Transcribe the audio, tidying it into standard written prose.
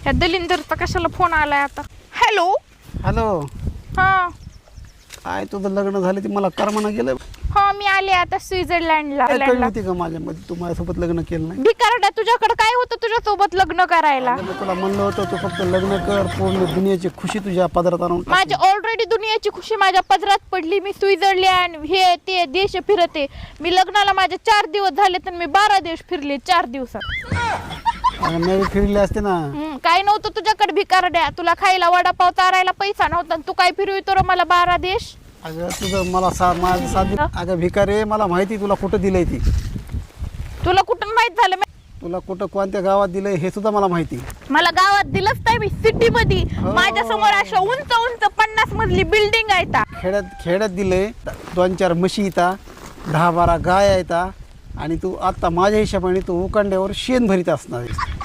ह्या दलिंदरचा कशाला फोन आलाय आता? Hello hello. हा काय तुझं लग्न झालं ते मला करमना गेलं. हा मी आले आता स्वित्झर्लंडला. काय कमी होती का माझ्यामध्ये तू माझ्यासोबत लग्न केलं नाही? भिकारडा तुझ्याकडे काय होतं तुझ्या सोबत लग्न करायला? अगं, मी तुला म्हणलं होतं तू फक्त लग्न कर, पूर्ण दुनियाची खुशी तुझ्या पदरात आणून टाक. माझी ऑलरेडी दुनियाची खुशी माझ्या पदरात पडली. मी स्वित्झर्लंड हे ते देश फिरते. मी लग्नाला माझे 4 दिवस झाले तर मी 12 देश फिरले 4 दिवसात. अगं, मी फिरले असते ना. काय नव्हतं तुझ्याकडे भिकारड्या. तुला खायला वडापाव चारायला पैसा नव्हता. तू काय फिरवितो रे मला 12 देश? अगं तुझं मला माझं साधी. अगं भिकारे, मला माहिती तुला कुठं दिलंय ती. तुला कुठून माहित झालं? तुला कुठं कोणत्या गावात दिलंय हे सुद्धा मला माहिती. मला गावात दिलंच नाही. मी सिटी मध्ये माझ्या समोर अशा उंच उंच 50 मजली बिल्डिंग आहे. खेड्यात दिलंय. 2-4 म्हशी येतात, 10-12 गाय येतात आणि तू आता माझ्या हिशोबाने तू उकांड्यावर शेण भरीत असणार आहेस.